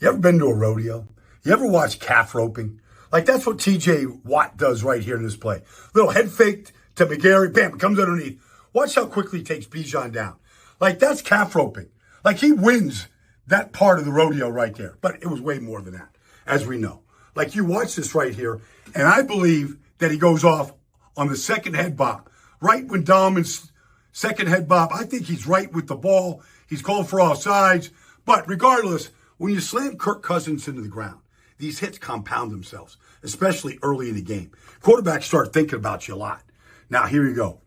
You ever been to a rodeo? You ever watch calf roping? Like, that's what TJ Watt does right here in this play. Little head fake to McGarry, bam, comes underneath. Watch how quickly he takes Bijan down. Like, that's calf roping. Like, he wins that part of the rodeo right there. But it was way more than that, as we know. Like, you watch this right here, and I believe that he goes off on the second head bop. Right when Dahlman's second head bop, I think he's right with the ball. He's called for offsides. But regardless, when you slam Kirk Cousins into the ground, these hits compound themselves, especially early in the game. Quarterbacks start thinking about you a lot. Now, here you go.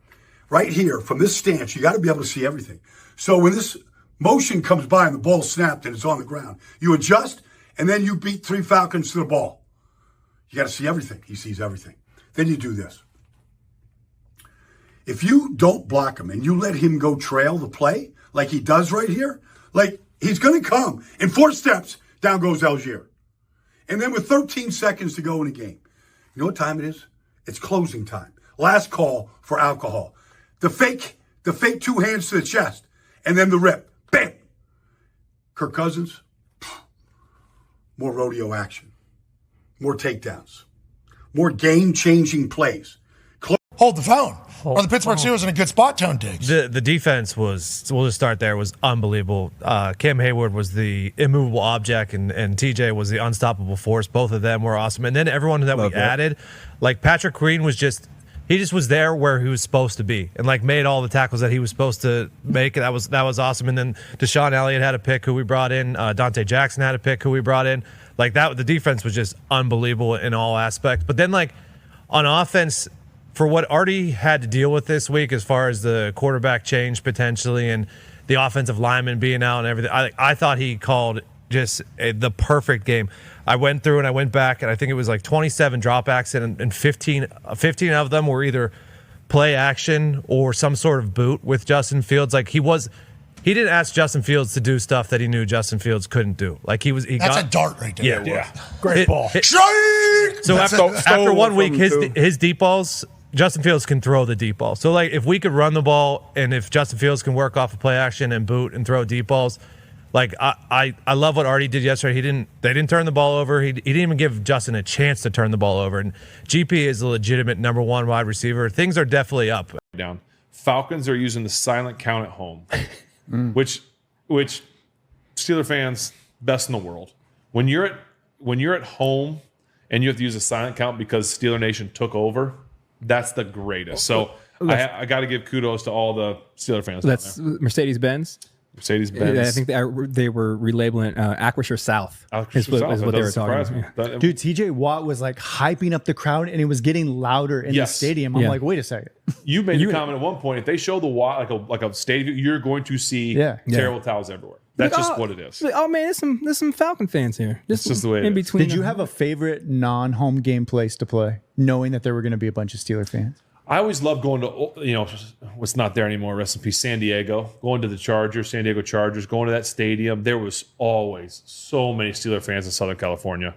Right here, from this stance, you got to be able to see everything. So when this motion comes by and the ball snapped and it's on the ground, you adjust, and then you beat 3 Falcons to the ball. You got to see everything. He sees everything. Then you do this. If you don't block him and you let him go trail the play, like he does right here, like he's going to come. In 4 steps, down goes Algier. And then with 13 seconds to go in the game, you know what time it is? It's closing time. Last call for alcohol. The fake 2 hands to the chest, and then the rip. Bam! Kirk Cousins, more rodeo action, more takedowns, more game-changing plays. Hold the phone. Or the Pittsburgh Steelers in a good spot, Tone Diggs. The defense was, we'll just start there, was unbelievable. Cam Hayward was the immovable object, and TJ was the unstoppable force. Both of them were awesome. And then everyone that we added, like Patrick Queen was just, he just was there where he was supposed to be and like made all the tackles that he was supposed to make. That was awesome. And then Deshaun Elliott had a pick who we brought in. Dante Jackson had a pick who we brought in. Like that, the defense was just unbelievable in all aspects. But then like on offense, for what Artie had to deal with this week as far as the quarterback change potentially and the offensive lineman being out and everything, I thought he called just the perfect game. I went through and I went back, and I think it was like 27 dropbacks, and 15 of them were either play action or some sort of boot with Justin Fields. Like he didn't ask Justin Fields to do stuff that he knew Justin Fields couldn't do. Like that's a dart right there. Yeah. Great ball. So after 1 week, his deep balls, Justin Fields can throw the deep ball. So, like, if we could run the ball and if Justin Fields can work off of play action and boot and throw deep balls, like, I love what Artie did yesterday. They didn't turn the ball over. He didn't even give Justin a chance to turn the ball over. And GP is a legitimate number 1 wide receiver. Things are definitely up. Down. Falcons are using the silent count at home, which Steeler fans, best in the world. When you're at home and you have to use a silent count because Steeler Nation took over, that's the greatest. So I got to give kudos to all the Steeler fans. That's Mercedes-Benz. Mercedes-Benz. I think they were relabeling it Acrisure South. Is what they were talking about. Dude, TJ Watt was like hyping up the crowd, and it was getting louder in the stadium. I'm like, wait a second. You made a comment at one point. If they show the Watt like a stadium, you're going to see terrible towels everywhere. That's just what it is. Oh man, there's some Falcon fans here. It's just the way it in is. between. Did you have a favorite non-home game place to play, knowing that there were going to be a bunch of Steeler fans? I always love going to, what's not there anymore, rest in peace, San Diego, going to the San Diego Chargers, going to that stadium. There was always so many Steeler fans in Southern California.